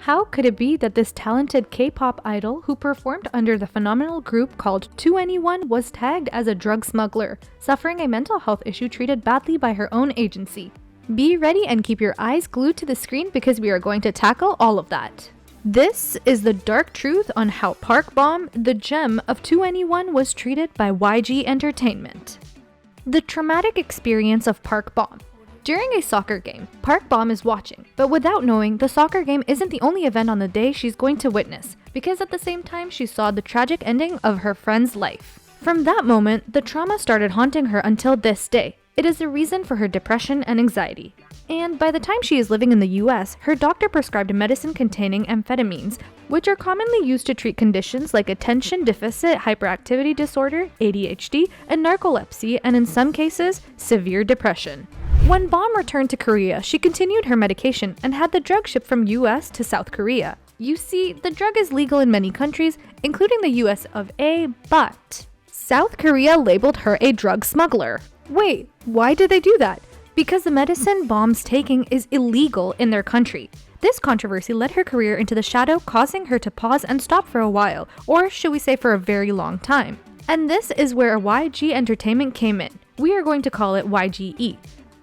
How could it be that this talented K-pop idol who performed under the phenomenal group called 2NE1 was tagged as a drug smuggler, suffering a mental health issue treated badly by her own agency? Be ready and keep your eyes glued to the screen because we are going to tackle all of that. This is the dark truth on how Park Bom, the gem of 2NE1, was treated by YG Entertainment. The traumatic experience of Park Bom. During a soccer game, Park Bom is watching, but without knowing, the soccer game isn't the only event on the day she's going to witness, because at the same time she saw the tragic ending of her friend's life. From that moment, the trauma started haunting her until this day. It is the reason for her depression and anxiety. And by the time she is living in the US, her doctor prescribed a medicine containing amphetamines, which are commonly used to treat conditions like attention deficit hyperactivity disorder, ADHD, and narcolepsy, and in some cases, severe depression. When Bom returned to Korea, she continued her medication and had the drug shipped from US to South Korea. You see, the drug is legal in many countries, including the US of A, but South Korea labeled her a drug smuggler. Wait, why did they do that? Because the medicine Bom's taking is illegal in their country. This controversy led her career into the shadow, causing her to pause and stop for a while, or should we say for a very long time. And this is where YG Entertainment came in. We are going to call it YGE.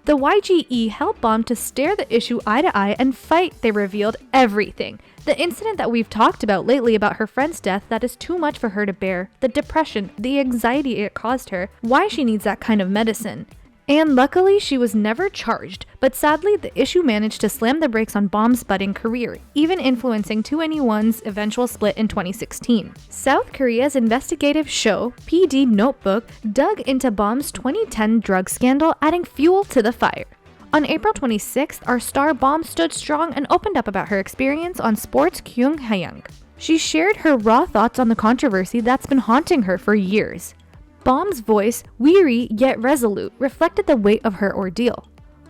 The YGE helped Bom to stare the issue eye to eye and fight. They revealed everything. The incident that we've talked about lately about her friend's death that is too much for her to bear, the depression, the anxiety it caused her, why she needs that kind of medicine. And luckily, she was never charged, but sadly, the issue managed to slam the brakes on Bom's budding career, even influencing 2NE1's eventual split in 2016. South Korea's investigative show, PD Notebook, dug into Bom's 2010 drug scandal, adding fuel to the fire. On April 26th, our star Bom stood strong and opened up about her experience on Sports Kyung Hae-young. She shared her raw thoughts on the controversy that's been haunting her for years. Bom's voice, weary yet resolute, reflected the weight of her ordeal.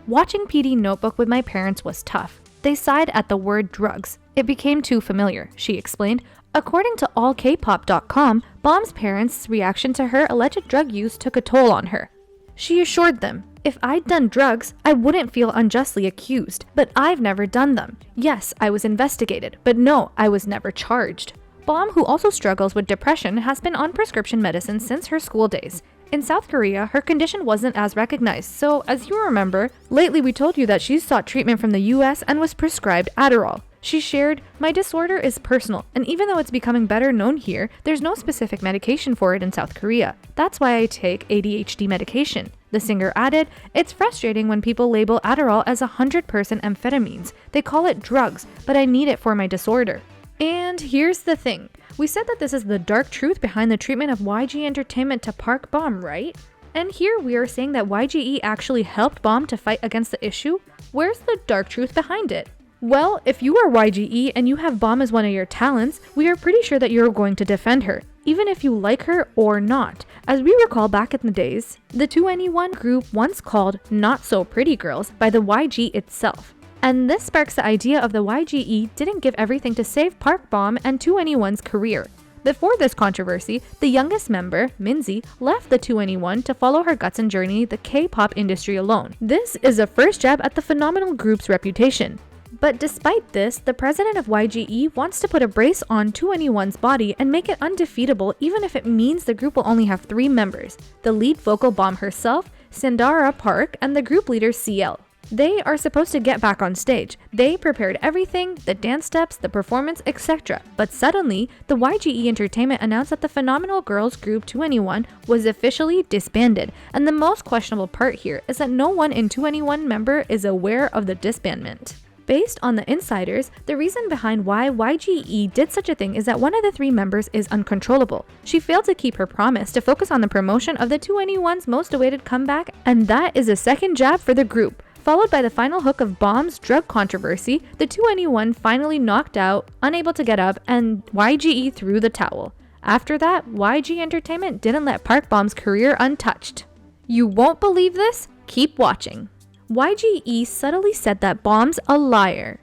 Watching PD Notebook with my parents was tough. They sighed at the word drugs. It became too familiar, she explained. According to allkpop.com, Bom's parents' reaction to her alleged drug use took a toll on her. She assured them, "If I'd done drugs, I wouldn't feel unjustly accused, but I've never done them. Yes, I was investigated, but no, I was never charged." Bom, who also struggles with depression, has been on prescription medicine since her school days. In South Korea, her condition wasn't as recognized, so as you remember, lately we told you that she sought treatment from the US and was prescribed Adderall. She shared, "My disorder is personal, and even though it's becoming better known here, there's no specific medication for it in South Korea. That's why I take ADHD medication." The singer added, "It's frustrating when people label Adderall as 100% amphetamines. They call it drugs, but I need it for my disorder." And here's the thing. We said that this is the dark truth behind the treatment of YG Entertainment to Park Bom, right? And here we are saying that YGE actually helped Bom to fight against the issue? Where's the dark truth behind it? Well, if you are YGE and you have Bom as one of your talents, we are pretty sure that you're going to defend her, even if you like her or not. As we recall back in the days, the 2NE1 group once called Not So Pretty Girls by the YG itself. And this sparks the idea of the YGE didn't give everything to save Park Bom and 2NE1's career. Before this controversy, the youngest member, Minzy, left the 2NE1 to follow her guts and journey the K-pop industry alone. This is a first jab at the phenomenal group's reputation. But despite this, the president of YGE wants to put a brace on 2NE1's body and make it undefeatable even if it means the group will only have 3 members, the lead vocal Bom herself, Sandara Park, and the group leader CL. They are supposed to get back on stage. They prepared everything, the dance steps, the performance, etc. But suddenly, the YGE Entertainment announced that the phenomenal girls group 2NE1 was officially disbanded. And the most questionable part here is that no one in 2NE1 member is aware of the disbandment. Based on the insiders, the reason behind why YGE did such a thing is that one of the 3 members is uncontrollable. She failed to keep her promise to focus on the promotion of the 2NE1's most awaited comeback, and that is a second jab for the group. Followed by the final hook of Bom's drug controversy, the 2NE1 finally knocked out, unable to get up, and YGE threw the towel. After that, YG Entertainment didn't let Park Bom's career untouched. You won't believe this? Keep watching. YGE subtly said that Bom's a liar.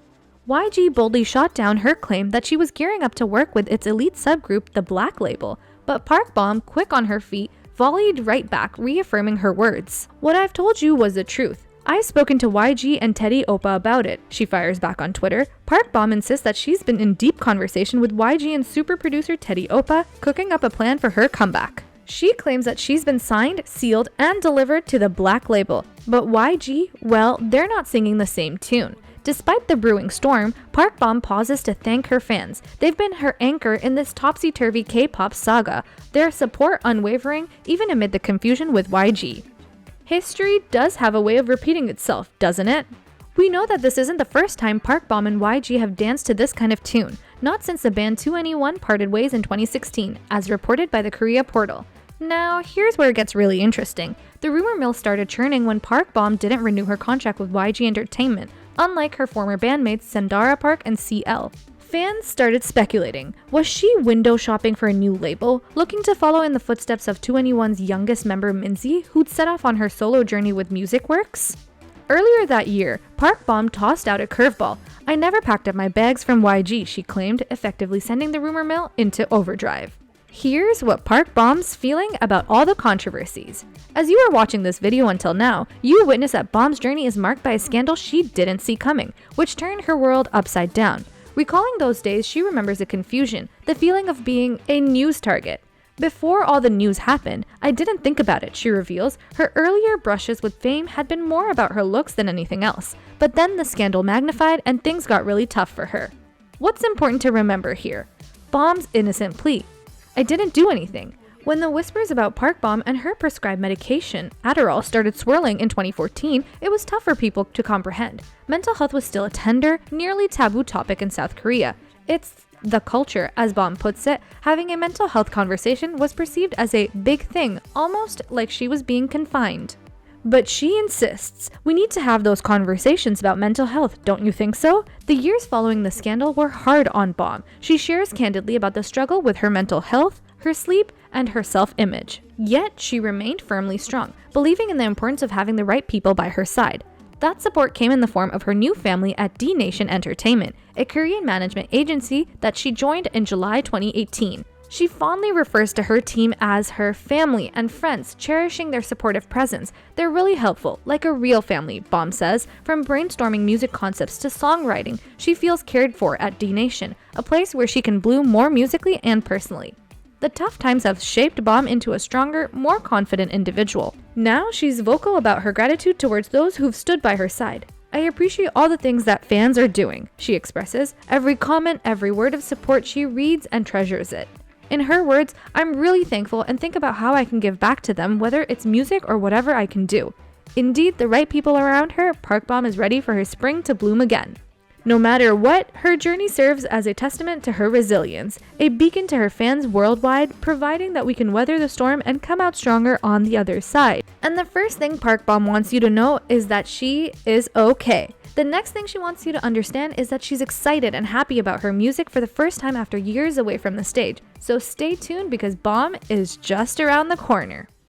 YG boldly shot down her claim that she was gearing up to work with its elite subgroup, the Black Label, but Park Bom, quick on her feet, volleyed right back, reaffirming her words. "What I've told you was the truth. "I've spoken to YG and Teddy Oppa about it," she fires back on Twitter. Park Bom insists that she's been in deep conversation with YG and super producer Teddy Oppa, cooking up a plan for her comeback. She claims that she's been signed, sealed, and delivered to the Black Label. But YG, well, they're not singing the same tune. Despite the brewing storm, Park Bom pauses to thank her fans. They've been her anchor in this topsy-turvy K-pop saga, their support unwavering even amid the confusion with YG. History does have a way of repeating itself, doesn't it? We know that this isn't the first time Park Bom and YG have danced to this kind of tune, not since the band 2NE1 parted ways in 2016, as reported by the Korea Portal. Now, here's where it gets really interesting. The rumor mill started churning when Park Bom didn't renew her contract with YG Entertainment, unlike her former bandmates Sandara Park and CL. Fans started speculating. Was she window shopping for a new label, looking to follow in the footsteps of 2NE1's youngest member Minzy, who'd set off on her solo journey with Music Works? Earlier that year, Park Bom tossed out a curveball. "I never packed up my bags from YG," she claimed, effectively sending the rumor mill into overdrive. Here's what Park Bom's feeling about all the controversies. As you are watching this video until now, you witness that Bom's journey is marked by a scandal she didn't see coming, which turned her world upside down. Recalling those days, she remembers the confusion, the feeling of being a news target. "Before all the news happened, I didn't think about it," she reveals. Her earlier brushes with fame had been more about her looks than anything else. But then the scandal magnified and things got really tough for her. What's important to remember here? Bom's innocent plea. "I didn't do anything." When the whispers about Park Bom and her prescribed medication, Adderall, started swirling in 2014, it was tough for people to comprehend. Mental health was still a tender, nearly taboo topic in South Korea. It's the culture, as Bom puts it. Having a mental health conversation was perceived as a big thing, almost like she was being confined. But she insists, "We need to have those conversations about mental health, don't you think so?" The years following the scandal were hard on Bom. She shares candidly about the struggle with her mental health, her sleep, and her self-image. Yet, she remained firmly strong, believing in the importance of having the right people by her side. That support came in the form of her new family at D Nation Entertainment, a Korean management agency that she joined in July 2018. She fondly refers to her team as her family and friends, cherishing their supportive presence. "They're really helpful, like a real family," Bom says. From brainstorming music concepts to songwriting, she feels cared for at D Nation, a place where she can bloom more musically and personally. The tough times have shaped Bom into a stronger, more confident individual. Now she's vocal about her gratitude towards those who've stood by her side. "I appreciate all the things that fans are doing," she expresses. Every comment, every word of support, she reads and treasures it. In her words, "I'm really thankful and think about how I can give back to them, whether it's music or whatever I can do." Indeed, the right people around her, Park Bom is ready for her spring to bloom again. No matter what, her journey serves as a testament to her resilience, a beacon to her fans worldwide, providing that we can weather the storm and come out stronger on the other side. And the first thing Park Bom wants you to know is that she is okay. The next thing she wants you to understand is that she's excited and happy about her music for the first time after years away from the stage. So stay tuned because Bom is just around the corner.